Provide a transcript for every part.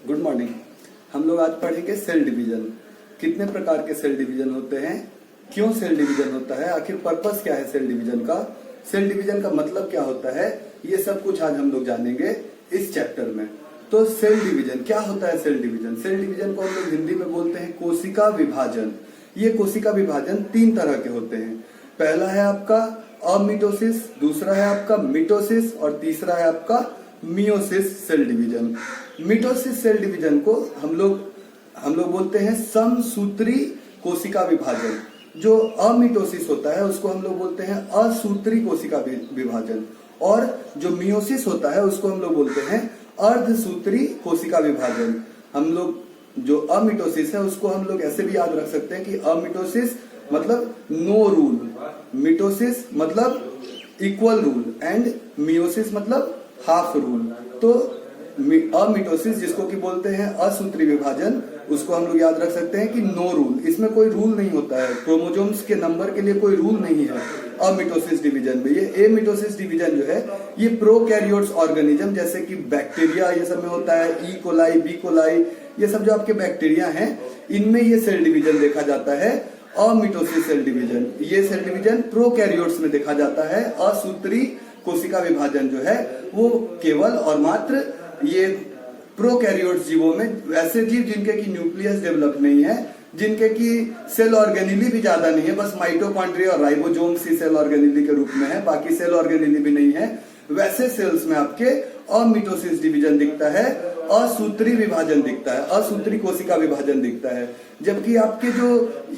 Good morning. हम लोग आज पढ़ेंगे सेल डिवीजन। कितने प्रकार के सेल डिवीजन होते हैं, क्यों सेल डिवीजन होता है, आखिर पर्पस क्या है सेल डिवीजन का, सेल डिवीजन का मतलब क्या होता है, ये सब कुछ आज हम लोग जानेंगे इस चैप्टर में। तो सेल डिवीजन क्या होता है? सेल डिवीजन को हम लोग हिंदी में बोलते हैं कोशिका विभाजन। ये कोशिका विभाजन तीन तरह के होते हैं। पहला है आपका अमिटोसिस, दूसरा है आपका मिटोसिस और तीसरा है आपका meiosis cell division. Mitosis cell division को हम लोग बोलते हैं समसूत्री कोशिका विभाजन। जो अमिटोसिस होता है उसको हम लोग बोलते हैं असूत्री कोशिका विभाजन, और जो मियोसिस होता है उसको हम लोग बोलते हैं अर्धसूत्री कोशिका विभाजन। हम लोग जो अमिटोसिस है उसको हम लोग ऐसे भी याद रख सकते हैं कि अमिटोसिस मतलब नो रूल, मिटोसिस मतलब इक्वल रूल एंड मियोसिस मतलब हाफ रूल। तो अमिटोसिस जिसको कि बोलते हैं असूत्री विभाजन, उसको हम लोग याद रख सकते हैं कि नो रूल, इसमें कोई रूल नहीं होता है, क्रोमोसोम्स के नंबर के लिए कोई रूल नहीं है अमिटोसिस डिवीजन में। ये एमिटोसिस डिवीजन जो है ये प्रोकैरियोट्स ऑर्गेनिज्म जैसे कि बैक्टीरिया ये सब में होता है, ई कोलाई, बी कोलाई, ये सब जो आपके बैक्टीरिया हैं इनमें ये सेल डिवीजन देखा जाता है अमिटोसिस सेल डिवीजन। ये सेल डिवीजन प्रोकैरियोट्स में देखा जाता है। असूत्री कोशिका विभाजन जो है वो केवल और मात्र ये प्रोकैरियोट्स जीवों में, वैसे जीव जिनके की न्यूक्लियस डेवलप नहीं है, जिनके की सेल ऑर्गेनिली भी ज्यादा नहीं है, बस माइटोकॉन्ड्रिया और राइबोसोम्स ही सेल ऑर्गेनिली के रूप में है, बाकी सेल ऑर्गेनिली भी नहीं है, वैसे सेल्स में आपके अमिटोसिस डिवीजन दिखता है, असूत्री विभाजन दिखता है, असूत्री कोशिका विभाजन दिखता है। जबकि आपके जो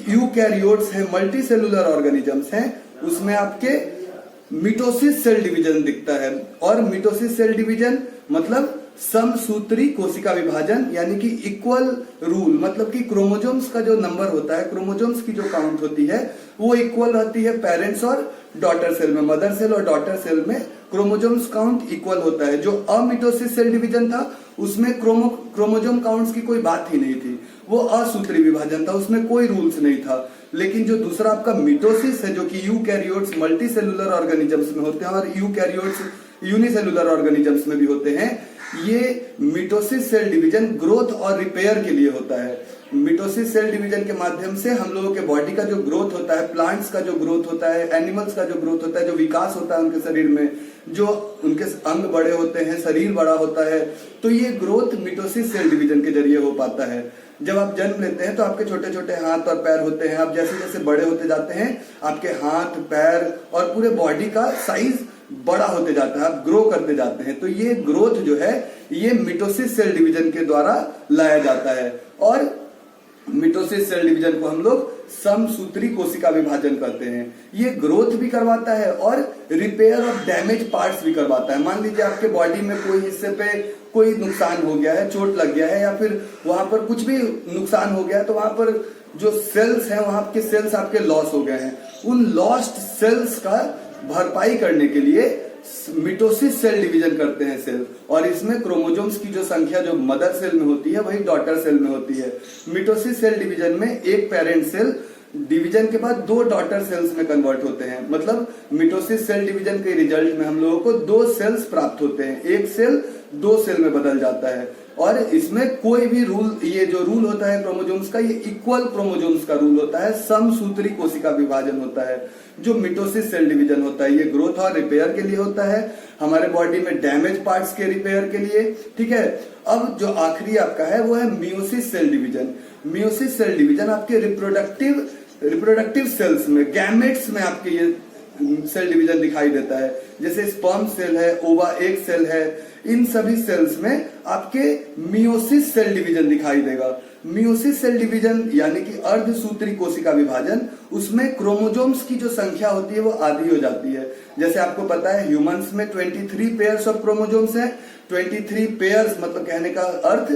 यूकैरियोट्स हैं, मल्टी सेलुलर ऑर्गेनिजम्स हैं, उसमें आपके मिटोसिस सेल डिवीजन दिखता है। और मिटोसिस सेल डिवीजन मतलब समसूत्री कोशिका विभाजन, यानी कि इक्वल रूल, मतलब कि क्रोमोसोम्स का जो नंबर होता है, क्रोमोसोम्स की जो काउंट होती है वो इक्वल रहती है पेरेंट्स और डॉटर सेल में। मदर सेल और डॉटर सेल में क्रोमोसोम्स काउंट इक्वल होता है। जो अमिटोसिस सेल डिवीजन था उसमें क्रोमोसोम काउंट्स की कोई बात ही नहीं थी, वो असूत्री विभाजन था, उसमें कोई रूल्स नहीं था। लेकिन जो दूसरा आपका मिटोसिस है जो कि यूकैरियोट्स मल्टी सेलुलर ऑर्गेनिजम्स में होते हैं और यूकैरियोट्स यूनिसेलुलर ऑर्गेनिजम्स में भी होते हैं, ये मिटोसिस सेल डिवीजन ग्रोथ और रिपेयर के लिए होता है। मिटोसिस सेल डिवीजन के माध्यम से हम लोगों के बॉडी का जो ग्रोथ होता है, प्लांट्स का जो ग्रोथ होता है, एनिमल्स का जो ग्रोथ होता है, जो विकास होता है उनके शरीर में, जो उनके अंग बड़े होते हैं, शरीर बड़ा होता है, तो ये ग्रोथ मिटोसिस सेल डिवीजन के जरिए हो पाता है। जब आप जन्म लेते हैं तो आपके छोटे छोटे हाथ और पैर होते हैं, आप जैसे जैसे बड़े होते जाते हैं आपके हाथ, पैर और पूरे बॉडी का साइज बड़ा होते जाता है, आप ग्रो करते जाते हैं। तो ये ग्रोथ जो है ये मिटोसिस सेल डिवीजन के द्वारा लाया जाता है। और मिटोसिस सेल डिवीजन को हम लोग समसूत्री कोशिका विभाजन करते हैं। ये ग्रोथ भी करवाता है और रिपेयर ऑफ डैमेज पार्ट्स भी करवाता है। मान लीजिए आपके बॉडी में कोई हिस्से पे कोई नुकसान हो गया है, चोट लग गया है, या फिर वहां पर कुछ भी नुकसान हो गया है, तो वहां पर जो सेल्स हैं, वहां के सेल्स आपके लॉस हो गए हैं, उन लॉस्ट सेल्स का भरपाई करने के लिए मिटोसिस सेल डिवीजन करते हैं सेल। और इसमें क्रोमोसोम्स की जो संख्या जो मदर सेल में होती है वही डॉटर सेल में होती है। मिटोसिस सेल डिवीजन में एक पेरेंट सेल डिवीजन के बाद दो डॉटर सेल्स में कन्वर्ट होते हैं। मतलब मिटोसिस सेल डिवीजन के रिजल्ट में हम लोगों को दो सेल्स प्राप्त होते हैं, एक सेल दो सेल में बदल जाता है। और इसमें कोई भी रूल, ये जो रूल होता है क्रोमोसोम्स का, ये इक्वल क्रोमोसोम्स का रूल होता है, समसूत्री कोशिका विभाजन होता है। जो मिटोसिस सेल डिवीजन होता है ये ग्रोथ और रिपेयर के लिए होता है, हमारे बॉडी में डैमेज पार्ट्स के रिपेयर के लिए, ठीक है। अब जो आखिरी आपका है वो है meiosis cell division. Meiosis cell division आपके रिप्रोडक्टिव सेल्स में, गैमेट्स में आपके ये सेल डिवीजन दिखाई देता है। जैसे स्पर्म सेल है, ओवा एग सेल है, इन सभी सेल्स में आपके मियोसिस सेल डिवीजन दिखाई देगा। मियोसिस सेल डिवीजन यानी कि अर्धसूत्री कोशिका विभाजन, उसमें क्रोमोसोम्स की जो संख्या होती है वो आधी हो जाती है। जैसे आपको पता है ह्यूमंस में 23 पेयर्स ऑफ क्रोमोसोम्स हैं। 23 पेयर्स मतलब कहने का अर्थ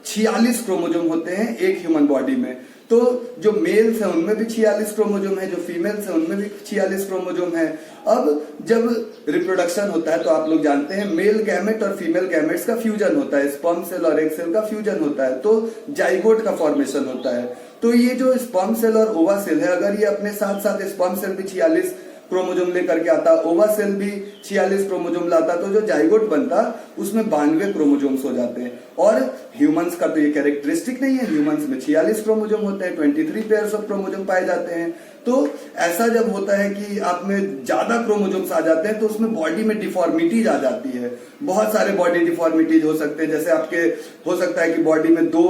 46 क्रोमोसोम होते हैं एक ह्यूमन बॉडी में। तो जो मेल्स हैं उनमें भी 46 क्रोमोसोम है, जो फीमेल्स हैं उनमें भी 46 क्रोमोसोम है। अब जब रिप्रोडक्शन होता है तो आप लोग जानते हैं मेल गैमेट और फीमेल गैमेट्स का फ्यूजन होता है, स्पर्म सेल और एग सेल का फ्यूजन होता है, तो जाइगोट का फॉर्मेशन होता है। तो ये जो स्पर्म सेल और ओवा सेल है, अगर ये अपने साथ साथ स्पर्म सेल भी 46 क्रोमोजोम लेकर के आता, ओवा सेल भी 46 क्रोमोजोम लाता, तो जो जाइगोट बनता उसमें 92 क्रोमोजोम्स हो जाते हैं। और ह्यूमंस का तो ये कैरेक्टरिस्टिक नहीं है, ह्यूमंस में 46 क्रोमोजोम होते हैं, 23 पेयर्स ऑफ क्रोमोजोम पाए जाते हैं। तो ऐसा जब होता है कि आप में ज्यादा क्रोमोजोम्स आ जाते हैं तो उसमें बॉडी में डिफॉर्मिटीज आ जाती है। बहुत सारे बॉडी डिफॉर्मिटीज हो सकते हैं, जैसे आपके हो सकता है कि बॉडी में 2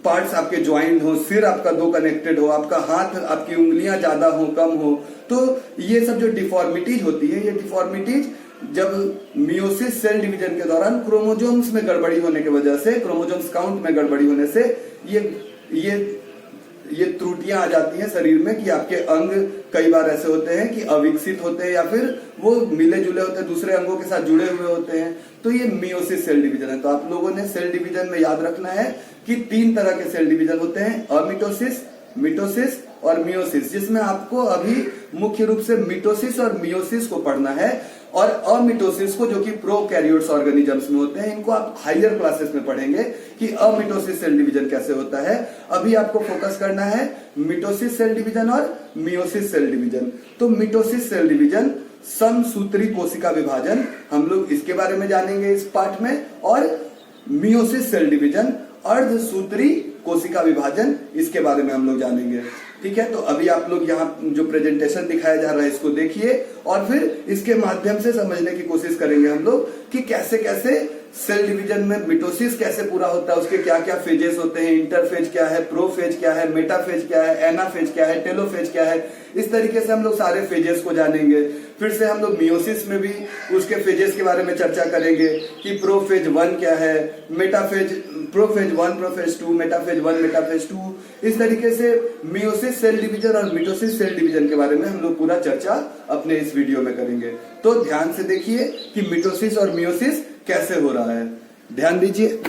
पार्ट्स आपके ज्वाइंट हो, सिर आपका 2 कनेक्टेड हो, आपका हाथ, आपकी उंगलियां ज्यादा हो कम हो, तो ये सब जो डिफॉर्मिटीज होती है, ये डिफॉर्मिटीज जब मियोसिस सेल डिवीजन के दौरान क्रोमोजोम्स में गड़बड़ी होने की वजह से, क्रोमोजोम्स काउंट में गड़बड़ी होने से ये त्रुटियां आ जाती हैं शरीर में कि आपके अंग कई बार ऐसे होते हैं कि अविकसित होते हैं या फिर वो मिले जुले होते हैं, दूसरे अंगों के साथ जुड़े हुए होते हैं। तो ये मियोसिस सेल डिवीजन है। तो आप लोगों ने सेल डिवीजन में याद रखना है कि 3 तरह के सेल डिवीजन होते हैं, अमिटोसिस, मिटोसिस और मियोसिस, जिसमें आपको अभी मुख्य रूप से मिटोसिस और मियोसिस को पढ़ना है। और अमिटोसिस को, जो कि प्रोकैरियोट्स ऑर्गेनिजम्स में होते हैं, इनको आप हायर क्लासेस में पढ़ेंगे कि अमिटोसिस सेल डिवीजन कैसे होता है। अभी आपको फोकस करना है मिटोसिस सेल डिवीजन और मियोसिस सेल डिवीजन। तो मिटोसिस सेल डिवीजन, समसूत्री कोशिका विभाजन, हम लोग इसके बारे में जानेंगे इस पार्ट में। और मियोसिस सेल डिवीजन, अर्धसूत्री कोशिका विभाजन, इसके बारे में हम लोग जानेंगे। ठीक है, तो अभी आप लोग यहाँ जो प्रेजेंटेशन दिखाया जा रहा है इसको देखिए और फिर इसके माध्यम से समझने की कोशिश करेंगे हम लोग कि कैसे कैसे सेल डिवीजन में मिटोसिस कैसे पूरा होता है, उसके क्या क्या फेजेस होते हैं, इंटरफेज क्या है, प्रोफेज क्या है, मेटाफेज क्या है, एनाफेज क्या है, टेलोफेज क्या है। इस तरीके से हम लोग सारे फेजेस को जानेंगे। फिर से हम लोग मियोसिस में भी उसके फेजेस के बारे में चर्चा करेंगे कि प्रोफेज 1 क्या है, metaphase, prophase 1, prophase 2, metaphase 1, metaphase 2। इस तरीके से मियोसिस सेल डिवीजन और मिटोसिस सेल डिवीजन के बारे में हम लोग पूरा चर्चा अपने इस वीडियो में करेंगे। तो ध्यान से देखिए कि मिटोसिस और मियोसिस कैसे हो रहा है, ध्यान दीजिए।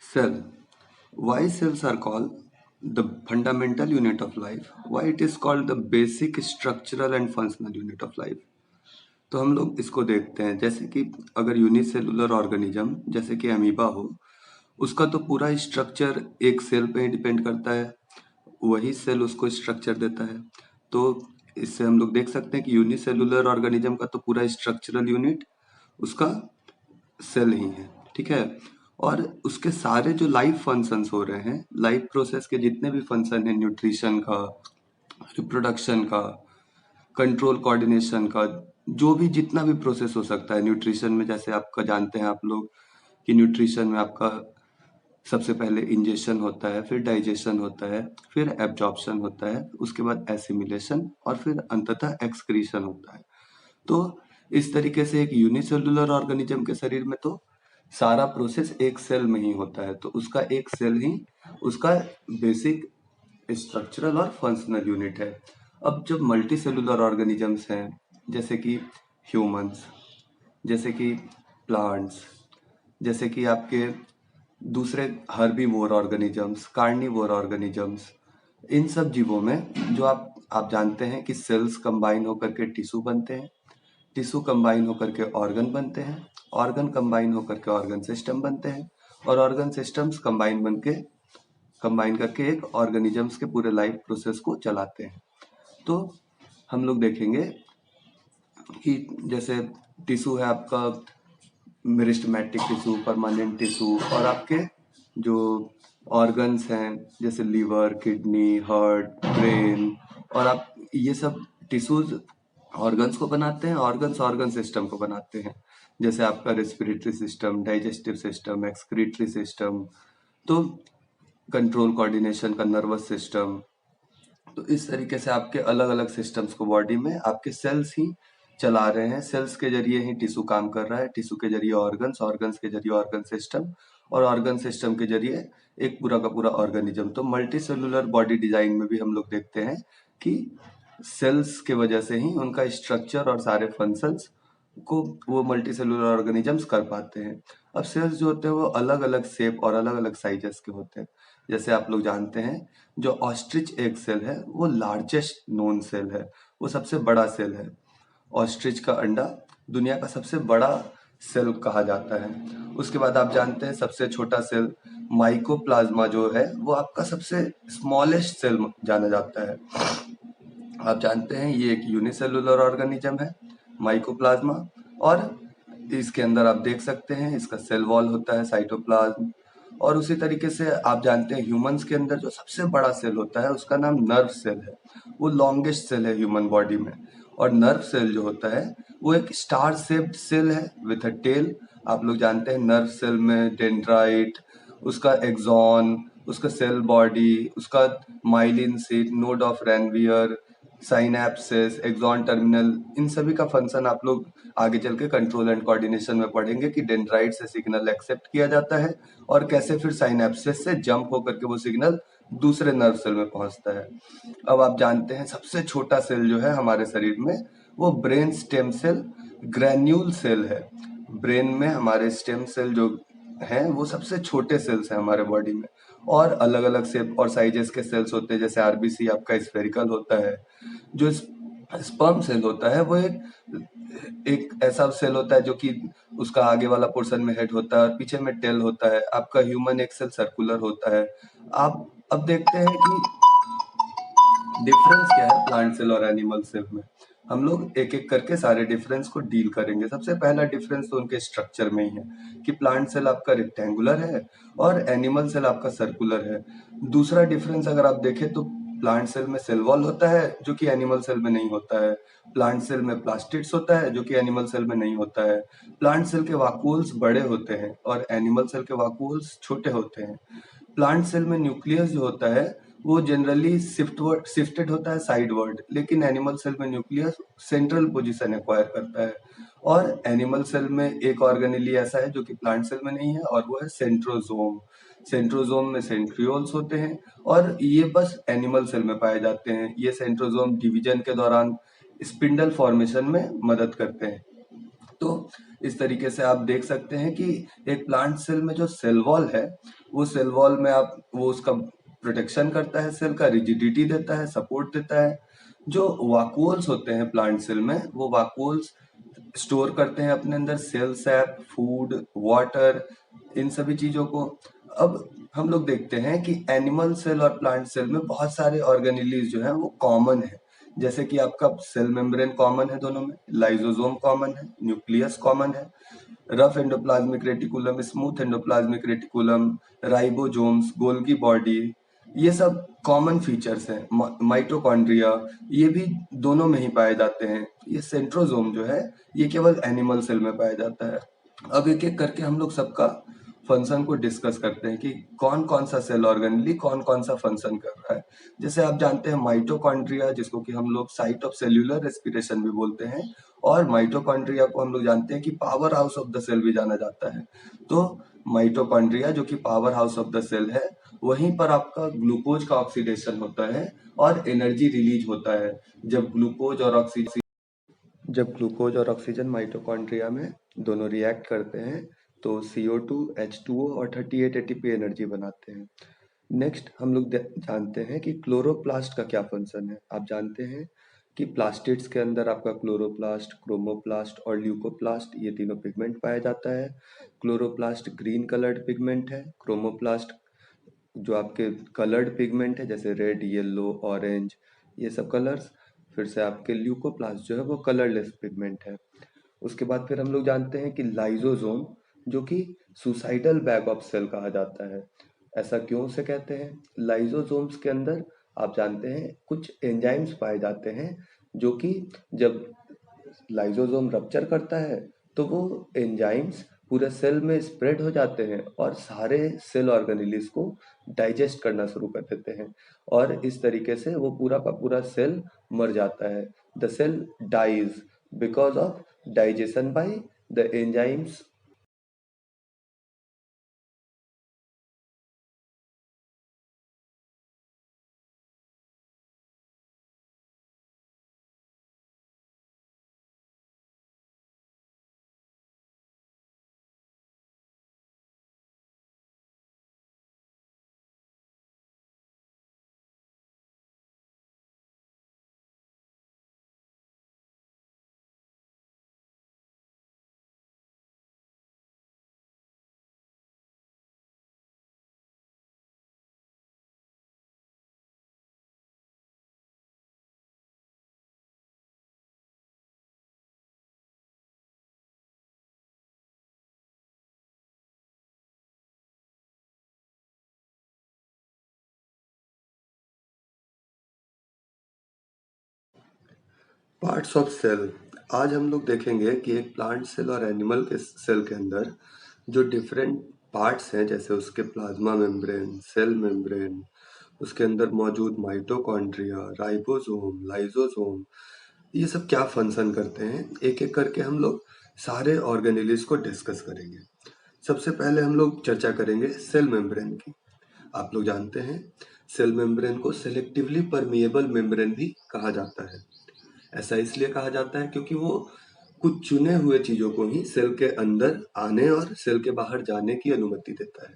Cell. Why cells are called the fundamental unit of life? Why it is called the basic structural and functional unit of life? तो हम लोग इसको देखते हैं, जैसे कि अगर यूनिसेलुलर ऑर्गेनिज्म जैसे कि अमीबा हो, उसका तो पूरा स्ट्रक्चर एक सेल पे ही डिपेंड करता है, वही सेल उसको स्ट्रक्चर देता है। तो इससे हम लोग देख सकते हैं कि यूनिसेलुलर ऑर्गेनिज्म का तो पूरा स्ट्रक्चरल यूनिट उसका सेल ही है, ठीक है। और उसके सारे जो लाइफ फंक्शंस हो रहे हैं, लाइफ प्रोसेस के जितने भी फंक्शन है, न्यूट्रिशन का, रिप्रोडक्शन का, कंट्रोल कोऑर्डिनेशन का, जो भी जितना भी प्रोसेस हो सकता है न्यूट्रिशन में, जैसे आपका जानते हैं आप लोग कि न्यूट्रिशन में आपका सबसे पहले इंजेशन होता है, फिर डाइजेशन होता है, फिर एब्जॉर्प्शन होता है, उसके बाद एसिमिलेशन और फिर अंततः एक्सक्रीशन होता है। तो इस तरीके से एक यूनिसेलुलर ऑर्गेनिज्म के शरीर में तो सारा प्रोसेस एक सेल में ही होता है, तो उसका एक सेल ही उसका बेसिक स्ट्रक्चरल और फंक्शनल यूनिट है। अब जब मल्टी सेलुलर ऑर्गेनिजम्स हैं, जैसे कि ह्यूमंस, जैसे कि प्लांट्स, जैसे कि आपके दूसरे हर्बीवोर ऑर्गेनिजम्स, कार्निवोर ऑर्गेनिजम्स, इन सब जीवों में जो आप जानते हैं कि सेल्स कंबाइन होकर के टिश्यू बनते हैं, टिश्यू कंबाइन होकर के ऑर्गन बनते हैं, ऑर्गन कंबाइन होकर के ऑर्गन सिस्टम बनते हैं, और ऑर्गन सिस्टम्स कंबाइन करके एक ऑर्गेनिजम्स के पूरे लाइफ प्रोसेस को चलाते हैं। तो हम लोग देखेंगे कि जैसे टिश्यू है आपका मेरिस्टेमेटिक टिश्यू, परमानेंट टिश्यू, और आपके जो ऑर्गन्स हैं जैसे लीवर, किडनी, हार्ट, ब्रेन, और आप ये सब टिश्यूज ऑर्गन्स को बनाते हैं, ऑर्गन्स ऑर्गन सिस्टम को बनाते हैं, जैसे आपका respiratory system, digestive system, excretory system, तो कंट्रोल कोऑर्डिनेशन का नर्वस सिस्टम। तो इस तरीके से आपके अलग अलग सिस्टम्स को बॉडी में आपके सेल्स ही चला रहे हैं, सेल्स के जरिए ही टिश्यू काम कर रहा है, टिश्यू के जरिए ऑर्गन्स, ऑर्गन्स के जरिए ऑर्गन सिस्टम, और ऑर्गन सिस्टम के जरिए एक पूरा का पूरा ऑर्गेनिज्म। तो मल्टी सेलुलर बॉडी डिजाइन में भी हम लोग देखते हैं कि सेल्स के वजह से ही उनका स्ट्रक्चर और सारे फंक्शंस को वो मल्टी सेलुलर ऑर्गेनिजम्स कर पाते हैं। अब सेल्स जो होते हैं वो अलग अलग शेप और अलग अलग साइजेस के होते हैं। जैसे आप लोग जानते हैं जो ऑस्ट्रिच एग सेल है वो लार्जेस्ट नोन सेल है, वो सबसे बड़ा सेल है। ऑस्ट्रिच का अंडा दुनिया का सबसे बड़ा सेल कहा जाता है। उसके बाद आप जानते हैं सबसे छोटा सेल माइकोप्लाज्मा जो है वो आपका सबसे स्मॉलेस्ट सेल जाना जाता है। आप जानते हैं ये एक यूनिसेलुलर ऑर्गेनिज्म है माइकोप्लाज्मा, और इसके अंदर आप देख सकते हैं इसका सेल वॉल होता है, साइटोप्लाज्म। और उसी तरीके से आप जानते हैं ह्यूमंस के अंदर जो सबसे बड़ा सेल होता है उसका नाम नर्व सेल है, वो लॉन्गेस्ट सेल है ह्यूमन बॉडी में। और नर्व सेल जो होता है वो एक स्टार शेप्ड सेल है विथ अ टेल। आप लोग जानते हैं नर्व सेल में डेंड्राइट, उसका एक्सॉन, उसका सेल बॉडी, उसका myelin sheath, node of Ranvier, synapses, axon terminal, इन सभी का फंक्शन आप लोग आगे चल के कंट्रोल एंड कोऑर्डिनेशन में पढ़ेंगे कि डेंड्राइट से सिग्नल एक्सेप्ट किया जाता है और कैसे फिर साइनैप्सेस से जंप होकर के वो सिग्नल दूसरे नर्व सेल में पहुंचता है। अब आप जानते हैं सबसे छोटा सेल जो है हमारे शरीर में वो brain stem cell granule cell है। ब्रेन में हमारे स्टेम सेल जो हैं वो सबसे छोटे सेल्स हैं हमारे बॉडी में, और अलग अलग शेप और साइजेस के सेल्स होते हैं। जैसे आरबीसी आपका स्फेरिकल होता है, जो स्पर्म सेल होता है वो एक ऐसा सेल होता है जो कि उसका आगे वाला पोर्शन में हेड होता है और पीछे में टेल होता है। आपका ह्यूमन एक सेल सर्कुलर होता है। आप अब देखते हैं कि डिफरेंस क्या है प्लांट सेल और एनिमल सेल में। हम लोग एक एक करके सारे डिफरेंस को डील करेंगे। सबसे पहला डिफरेंस तो उनके स्ट्रक्चर में ही है कि प्लांट सेल आपका रेक्टेंगुलर है और एनिमल सेल आपका सर्कुलर है। दूसरा डिफरेंस अगर आप देखें तो प्लांट सेल में सेल वॉल होता है जो कि एनिमल सेल में नहीं होता है। प्लांट सेल में प्लास्टिड्स होता है जो कि एनिमल सेल में नहीं होता है। प्लांट सेल के वाक्यूल्स बड़े होते हैं और एनिमल सेल के वाक्यूल्स छोटे होते हैं। प्लांट सेल में न्यूक्लियस जो होता है वो जनरली शिफ्टेड होता है साइडवर्ड, लेकिन एनिमल सेल में न्यूक्लियस सेंट्रल पोजीशन एक्वायर करता है। और एनिमल सेल में एक ऑर्गेनेली ऐसा है जो कि प्लांट सेल में नहीं है और वो है सेंट्रोजोम। सेंट्रोजोम में सेंट्रियोल्स होते हैं और ये बस एनिमल सेल में पाए जाते हैं। ये सेंट्रोजोम डिवीजन के दौरान स्पिंडल फॉर्मेशन में मदद करते हैं। तो इस तरीके से आप देख सकते हैं कि एक प्लांट सेल में जो सेल वॉल है, वो सेल वॉल में वो उसका प्रोटेक्शन करता है, सेल का रिजिडिटी देता है, सपोर्ट देता है। जो वाक्यूल्स होते हैं प्लांट सेल में, वो वाक्यूल्स स्टोर करते हैं अपने अंदर सेल सैप, फूड, वाटर, इन सभी चीजों को। अब हम लोग देखते हैं कि एनिमल सेल और प्लांट सेल में बहुत सारे ऑर्गेनेलीज जो है वो कॉमन है। जैसे कि आपका सेल मेम्ब्रेन कॉमन है दोनों में, लाइसोसोम कॉमन है, न्यूक्लियस कॉमन है, rough endoplasmic reticulum, smooth endoplasmic reticulum, ribosomes, Golgi body, ये सब कॉमन फीचर्स हैं। माइटोकॉन्ड्रिया, ये भी दोनों में ही पाए जाते हैं। ये सेंट्रोसोम जो है, ये केवल एनिमल सेल में पाया जाता है। अब एक एक करके हम लोग सबका फंक्शन को डिस्कस करते हैं कि कौन कौन सा सेल ऑर्गेनली कौन कौन सा फंक्शन कर रहा है। जैसे आप जानते हैं माइटोकॉन्ड्रिया, जिसको कि हम लोग साइट ऑफ सेल्यूलर रेस्पिरेशन भी बोलते हैं, और माइटोकॉन्ड्रिया को हम लोग जानते हैं कि power house of the cell भी जाना जाता है। तो माइटोकॉन्ड्रिया जो कि power house of the cell है, वहीं पर आपका ग्लूकोज का ऑक्सीडेशन होता है और एनर्जी रिलीज होता है। जब ग्लूकोज और ऑक्सीजन माइटोकॉन्ड्रिया में दोनों रिएक्ट करते हैं तो CO2, H2O और 38 ATP एनर्जी बनाते हैं। नेक्स्ट हम लोग जानते हैं कि क्लोरोप्लास्ट का क्या फंक्शन है। आप जानते हैं कि प्लास्टिड्स के अंदर आपका क्लोरोप्लास्ट, क्रोमोप्लास्ट और ल्यूकोप्लास्ट, ये तीनों पिगमेंट पाया जाता है। क्लोरोप्लास्ट ग्रीन कलर्ड पिगमेंट है, क्रोमोप्लास्ट जो आपके कलर्ड पिगमेंट है जैसे रेड, येलो, ऑरेंज, ये सब कलर्स। फिर से आपके ल्यूकोप्लास्ट जो है वो कलरलेस पिगमेंट है। उसके बाद फिर हम लोग जानते हैं कि लाइसोसोम, जो कि सुसाइडल बैग ऑफ सेल कहा जाता है। ऐसा क्यों से कहते हैं? लाइसोसोम्स के अंदर आप जानते हैं कुछ एंजाइम्स पाए जाते हैं, जो कि जब लाइसोसोम रप्चर करता है तो वो एंजाइम्स पूरे सेल में स्प्रेड हो जाते हैं और सारे सेल ऑर्गेनेलिस को डाइजेस्ट करना शुरू कर देते हैं, और इस तरीके से वो पूरा का पूरा सेल मर जाता है। The cell dies because of digestion by the enzymes. Parts of cell. आज हम लोग देखेंगे कि एक प्लांट सेल और एनिमल के सेल के अंदर जो डिफरेंट पार्ट्स हैं, जैसे उसके प्लाज्मा मेम्ब्रेन, सेल मेम्ब्रेन, उसके अंदर मौजूद माइटोकॉन्ड्रिया, राइबोसोम, लाइसोसोम, ये सब क्या फंक्शन करते हैं। एक एक करके हम लोग सारे ऑर्गेनेलिस को डिस्कस करेंगे। सबसे पहले हम लोग चर्चा करेंगे सेल मेम्ब्रेन की। आप लोग जानते हैं सेल मेम्ब्रेन को सेलेक्टिवली परमिएबल मेम्ब्रेन भी कहा जाता है। ऐसा इसलिए कहा जाता है क्योंकि वो कुछ चुने हुए चीजों को ही सेल के अंदर आने और सेल के बाहर जाने की अनुमति देता है।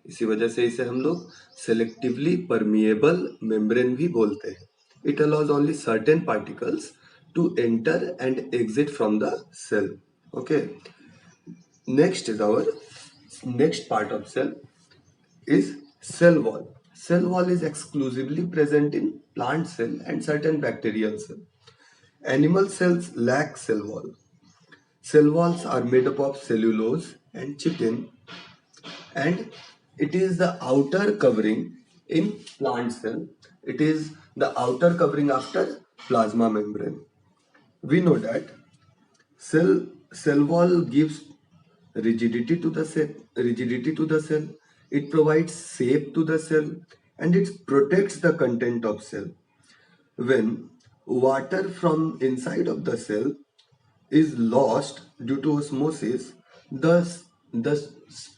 इसी वजह से इसे हम लोग सेलेक्टिवली परमिएबल मेम्ब्रेन भी बोलते हैं। It allows only certain particles to enter and exit from the cell. Okay, next part of cell is cell wall. Cell wall is exclusively present in plant cell and certain bacterial cell. Animal cells lack cell wall. Cell walls are made up of cellulose and chitin, and it is the outer covering in plant cell. It is the outer covering after plasma membrane. We know that cell wall gives rigidity to the cell. It provides shape to the cell, and it protects the content of cell. When water from inside of the cell is lost due to osmosis, the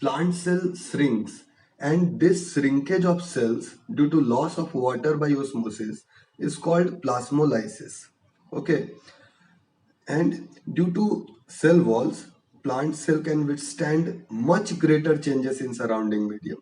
plant cell shrinks, and this shrinkage of cells due to loss of water by osmosis is called plasmolysis. Okay, and due to cell walls, plant cell can withstand much greater changes in surrounding medium.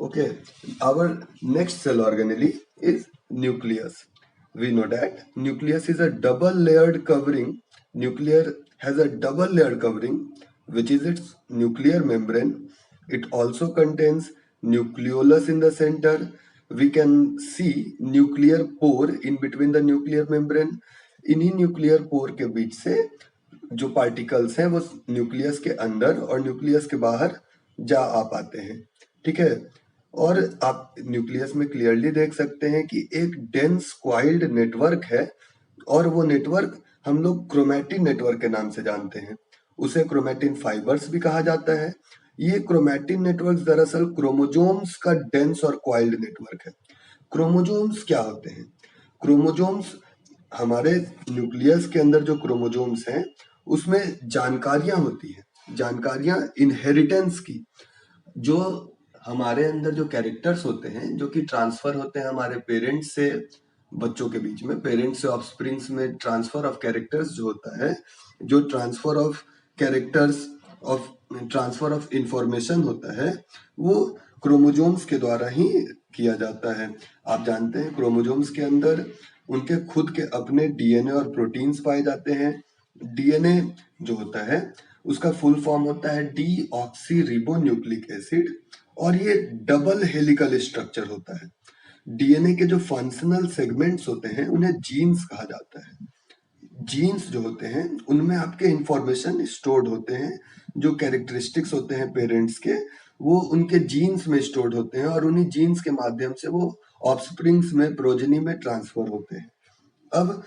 Okay, our next cell organelle is nucleus. We know that nucleus is a double layered covering. Nuclear has a double layered covering, which is its nuclear membrane. It also contains nucleolus in the center. We can see nuclear pore in between the nuclear membrane. इन्हीं nuclear pore के बीच से जो particles हैं वो nucleus के अंदर और nucleus के बाहर जा आ पाते हैं, ठीक है। और आप न्यूक्लियस में क्लियरली देख सकते हैं कि एक डेंस क्वाइल्ड नेटवर्क है और वो नेटवर्क हम लोग क्रोमैटिन नेटवर्क के नाम से जानते हैं। उसे क्रोमैटिन फाइबर्स भी कहा जाता है। ये क्रोमैटिन नेटवर्क दरअसल क्रोमोजोम्स का डेंस और क्वाइल्ड नेटवर्क है। क्रोमोजोम्स क्या होते हैं? क्रोमोजोम्स हमारे न्यूक्लियस के अंदर जो क्रोमोजोम्स हैं उसमें जानकारियां होती हैं, जानकारियां इनहेरिटेंस की। जो हमारे अंदर जो कैरेक्टर्स होते हैं जो कि ट्रांसफर होते हैं हमारे पेरेंट्स से बच्चों के बीच में, पेरेंट्स से ऑफस्प्रिंग्स में ट्रांसफर ऑफ कैरेक्टर्स जो होता है, जो transfer of characters of transfer of information होता है, वो क्रोमोजोम्स के द्वारा ही किया जाता है। आप जानते हैं क्रोमोजोम्स के अंदर उनके खुद के अपने डीएनए और प्रोटीन्स पाए जाते हैं। डीएनए जो होता है उसका फुल फॉर्म होता है डीऑक्सी रिबोन्यूक्लिक एसिड और ये डबल हेलिकल स्ट्रक्चर होता है। डीएनए के जो फंक्शनल सेगमेंट्स होते हैं उन्हें जीन्स कहा जाता है। जीन्स जो होते हैं उनमें आपके इंफॉर्मेशन स्टोर्ड होते हैं, जो कैरेक्टरिस्टिक्स होते हैं पेरेंट्स के वो उनके जीन्स में स्टोर्ड होते हैं और उन्हीं जीन्स के माध्यम से वो ऑफस्प्रिंग्स में, प्रोजेनी में ट्रांसफर होते हैं। अब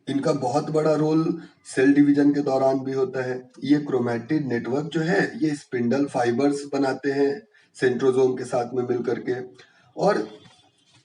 इनका बहुत बड़ा रोल सेल डिवीजन के दौरान भी होता है। ये क्रोमैटिन नेटवर्क जो है ये स्पिंडल फाइबर्स बनाते हैं सेंट्रोजोम के साथ में मिलकर के, और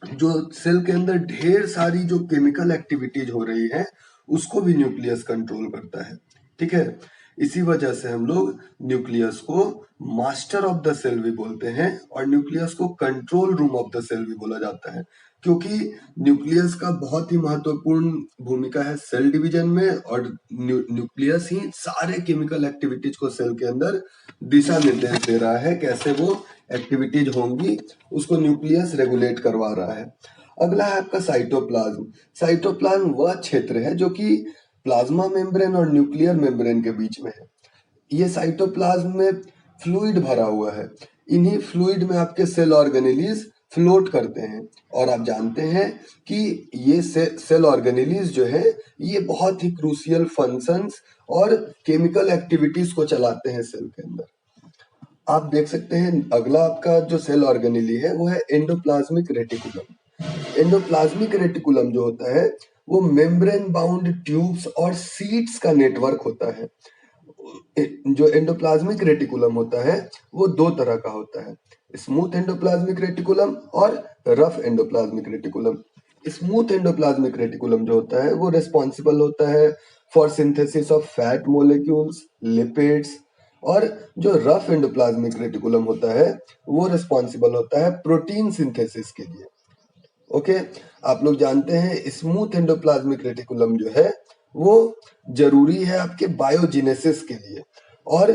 जो सेल के अंदर ढेर सारी जो केमिकल एक्टिविटीज हो रही है उसको भी न्यूक्लियस कंट्रोल करता है, ठीक है। इसी वजह से हम लोग न्यूक्लियस को मास्टर ऑफ द सेल भी बोलते हैं और न्यूक्लियस को control room of the cell भी बोला जाता है, क्योंकि न्यूक्लियस का बहुत ही महत्वपूर्ण भूमिका है सेल डिवीजन में और न्यूक्लियस ही सारे केमिकल एक्टिविटीज को सेल के अंदर दिशा निर्देश दे रहा है, कैसे वो एक्टिविटीज होंगी उसको न्यूक्लियस रेगुलेट करवा रहा है। अगला है आपका साइटोप्लाज्म। साइटोप्लाज्म वह क्षेत्र है जो कि प्लाज्मा मेम्ब्रेन और न्यूक्लियर मेम्ब्रेन के बीच में है। ये साइटोप्लाज्म में फ्लूइड भरा हुआ है। इन्हीं फ्लूइड में आपके सेल ऑर्गेनेलीज फ्लोट करते हैं और आप जानते हैं कि ये सेल ऑर्गेनेलीज जो है ये बहुत ही क्रूशियल फंक्शंस और केमिकल एक्टिविटीज को चलाते हैं सेल के अंदर। आप देख सकते हैं अगला आपका जो सेल ऑर्गेनेली है वो है एंडोप्लाज्मिक रेटिकुलम। एंडोप्लाज्मिक रेटिकुलम जो होता है वो मेम्ब्रेन बाउंड ट्यूब्स और सीड्स का नेटवर्क होता है। जो एंडोप्लाज्मिक रेटिकुलम होता है वो दो तरह का होता है, स्मूथ एंडोप्लाज्मिक रेटिकुलम और rough endoplasmic reticulum. Smooth endoplasmic reticulum जो होता है वो रिस्पॉन्सिबल होता है for synthesis of fat molecules, lipids, और जो रफ एंडोप्लाज्मिक रेटिकुलम होता है वो रिस्पॉन्सिबल होता है प्रोटीन सिंथेसिस के लिए। ओके, आप लोग जानते हैं स्मूथ एंडोप्लाज्मिक रेटिकुलम जो है वो जरूरी है आपके बायोजिनेसिस के लिए। और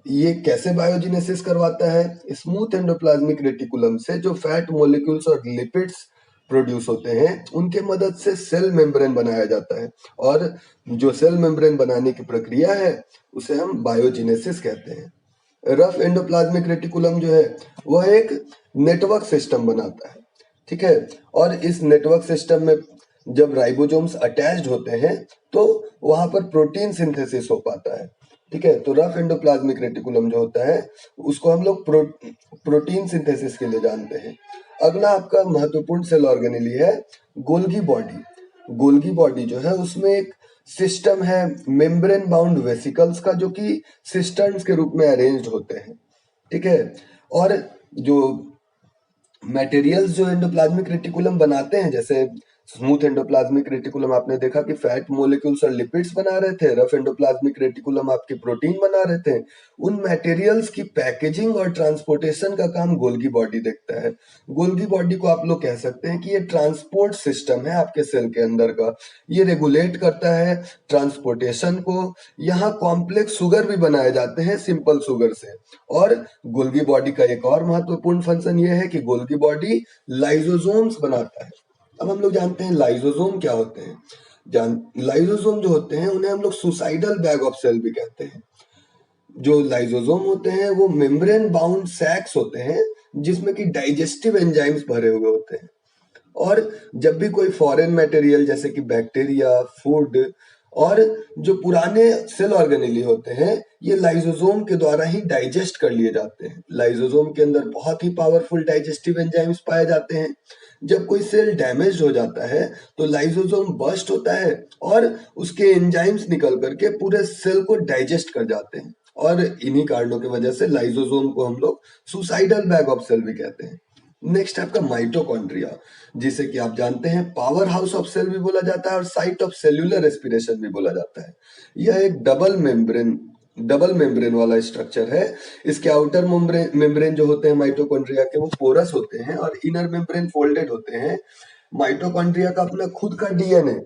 ये कैसे बायोजिनेसिस करवाता है? स्मूथ एंडोप्लाज्मिक रेटिकुलम से जो फैट मॉलिक्यूल्स और लिपिड्स प्रोड्यूस होते हैं उनके मदद से सेल मेम्ब्रेन बनाया जाता है, और जो सेल मेम्ब्रेन बनाने की प्रक्रिया है उसे हम बायोजिनेसिस कहते हैं। रफ एंडोप्लाज्मिक रेटिकुलम जो है वह एक नेटवर्क सिस्टम बनाता है, ठीक है। और इस नेटवर्क सिस्टम में जब राइबोसोम्स अटैच्ड होते हैं तो वहां पर प्रोटीन सिंथेसिस हो पाता है, ठीक है। तो रफ एंडोप्लाज्मिक रेटिकुलम जो होता है उसको हम लोग प्रोटीन सिंथेसिस के लिए जानते हैं। अगला आपका महत्वपूर्ण सेल ऑर्गेनेली है गोल्गी बॉडी। गोल्गी बॉडी जो है उसमें एक सिस्टम है मेम्ब्रेन बाउंड वेसिकल्स का, जो कि सिस्टर्न्स के रूप में अरेंज्ड होते हैं, ठीक है। और जो मटेरियल्स जो एंडोप्लाज्मिक रेटिकुलम बनाते हैं जैसे स्मूथ एंडोप्लाज्मिक रेटिकुलम आपने देखा कि फैट मोलिक्यूल्स और लिपिड्स बना रहे थे, रफ एंडोप्लाज्मिक रेटिकुलम आपके प्रोटीन बना रहे थे। उन मटेरियल्स की पैकेजिंग और ट्रांसपोर्टेशन का काम गोल्गी बॉडी देखता है। गोल्गी बॉडी को आप लोग कह सकते हैं कि ये ट्रांसपोर्ट सिस्टम है आपके सेल के अंदर का। ये रेगुलेट करता है ट्रांसपोर्टेशन को। यहाँ कॉम्प्लेक्स शुगर भी बनाए जाते हैं सिंपल शुगर से। और गोल्गी बॉडी का एक और महत्वपूर्ण फंक्शन ये है कि गोल्गी बॉडी लाइसोसोम्स बनाता है। अब हम लोग जानते हैं लाइसोसोम क्या होते हैं। लाइसोसोम जो होते हैं उन्हें हम लोग सुसाइडल बैग ऑफ सेल भी कहते हैं। जो लाइसोसोम होते हैं वो मेम्ब्रेन बाउंड सैक्स होते हैं जिसमें कि डाइजेस्टिव एंजाइम्स भरे हुए होते हैं। और जब भी कोई फॉरेन मटेरियल जैसे कि बैक्टीरिया, फूड और जो पुराने सेल ऑर्गेनेली होते हैं ये लाइसोसोम के द्वारा ही डाइजेस्ट कर लिए जाते हैं। लाइसोसोम के अंदर बहुत ही पावरफुल डाइजेस्टिव एंजाइम्स पाए जाते हैं। जब कोई सेल डैमेज हो जाता है तो लाइसोसोम बर्स्ट होता है और उसके एंजाइम्स निकल करके पूरे सेल को डाइजेस्ट कर जाते हैं। और इन्हीं कारणों की वजह से लाइसोसोम को हम लोग सुसाइडल बैग ऑफ सेल भी कहते हैं। नेक्स्ट है आपका माइटोकॉन्ड्रिया, जिसे कि आप जानते हैं पावर हाउस ऑफ सेल भी बोला जाता है और साइट ऑफ सेल्यूलर रेस्पिरेशन भी बोला जाता है। यह एक डबल मेम्ब्रेन वाला स्ट्रक्चर है। इसके आउटर मेम्ब्रेन जो होते हैं माइटोकॉन्ड्रिया के वो पोरस होते हैं और इनर मेम्ब्रेन फोल्डेड होते हैं। माइटोकॉन्ड्रिया का अपना खुद का डीएनए।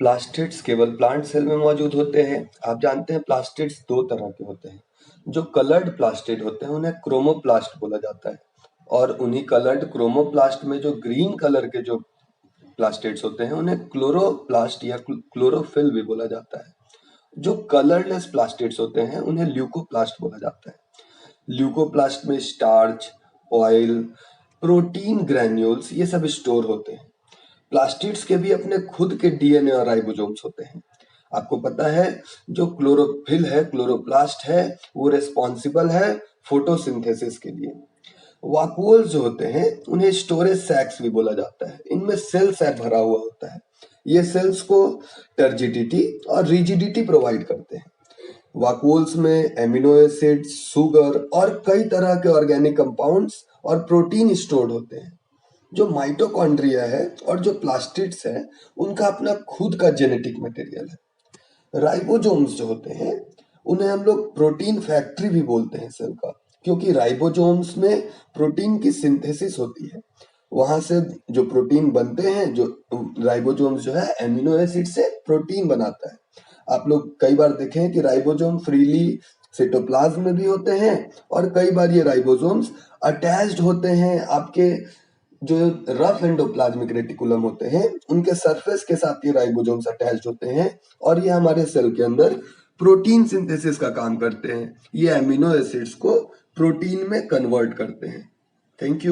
प्लास्टिड्स केवल प्लांट सेल में मौजूद होते हैं। आप जानते हैं प्लास्टिड्स दो तरह के होते हैं। जो कलर्ड प्लास्टिड होते हैं उन्हें क्रोमोप्लास्ट बोला जाता है और उन्हीं कलर्ड क्रोमोप्लास्ट में जो ग्रीन कलर के जो प्लास्टिड्स होते हैं उन्हें क्लोरोप्लास्ट या क्लोरोफिल भी बोला जाता है। जो कलरलेस प्लास्टिड्स होते हैं उन्हें ल्यूकोप्लास्ट बोला जाता है। ल्यूकोप्लास्ट में स्टार्च, ऑयल, प्रोटीन ग्रैन्यूल्स ये सब स्टोर होते हैं। प्लास्टिड्स के भी अपने खुद के डीएनए और राइबोसोम्स होते हैं। आपको पता है जो क्लोरोफिल है, क्लोरोप्लास्ट है, वो रिस्पॉन्सिबल है फोटोसिंथेसिस के लिए। वाक्यूल्स जो होते हैं उन्हें स्टोरेज सैक्स भी बोला जाता है। इनमें सेल सैक भरा हुआ होता है। ये सेल्स को टर्जिडिटी और रिजिडिटी प्रोवाइड करते हैं। वाक्यूल्स में एमिनो एसिड्स, शुगर और कई तरह के ऑर्गेनिक कंपाउंड्स और प्रोटीन स्टोर्ड होते हैं। जो माइटोकॉन्ड्रिया है और जो प्लास्टिड्स है उनका अपना खुद का जेनेटिक मटेरियल है। राइबोसोम्स जो होते हैं उन्हें हम लोग प्रोटीन फैक्ट्री भी बोलते हैं सेल का, क्योंकि राइबोसोम्स में प्रोटीन की सिंथेसिस होती है। वहां से जो प्रोटीन बनते हैं, जो राइबोसोम्स जो है एमिनो एसिड से प्रोटीन बनाता है। आप लोग कई बार देखें कि राइबोसोम फ्रीली साइटोप्लाज्म में भी होते हैं और कई बार ये राइबोसोम्स अटैच्ड होते हैं आपके जो रफ एंडोप्लाज्मिक रेटिकुलम होते हैं उनके सरफेस के साथ ये राइबोसोम्स अटैच्ड होते हैं और ये हमारे सेल के अंदर प्रोटीन सिंथेसिस का काम करते हैं। ये एमिनो एसिड्स को प्रोटीन में कन्वर्ट करते हैं। Thank you.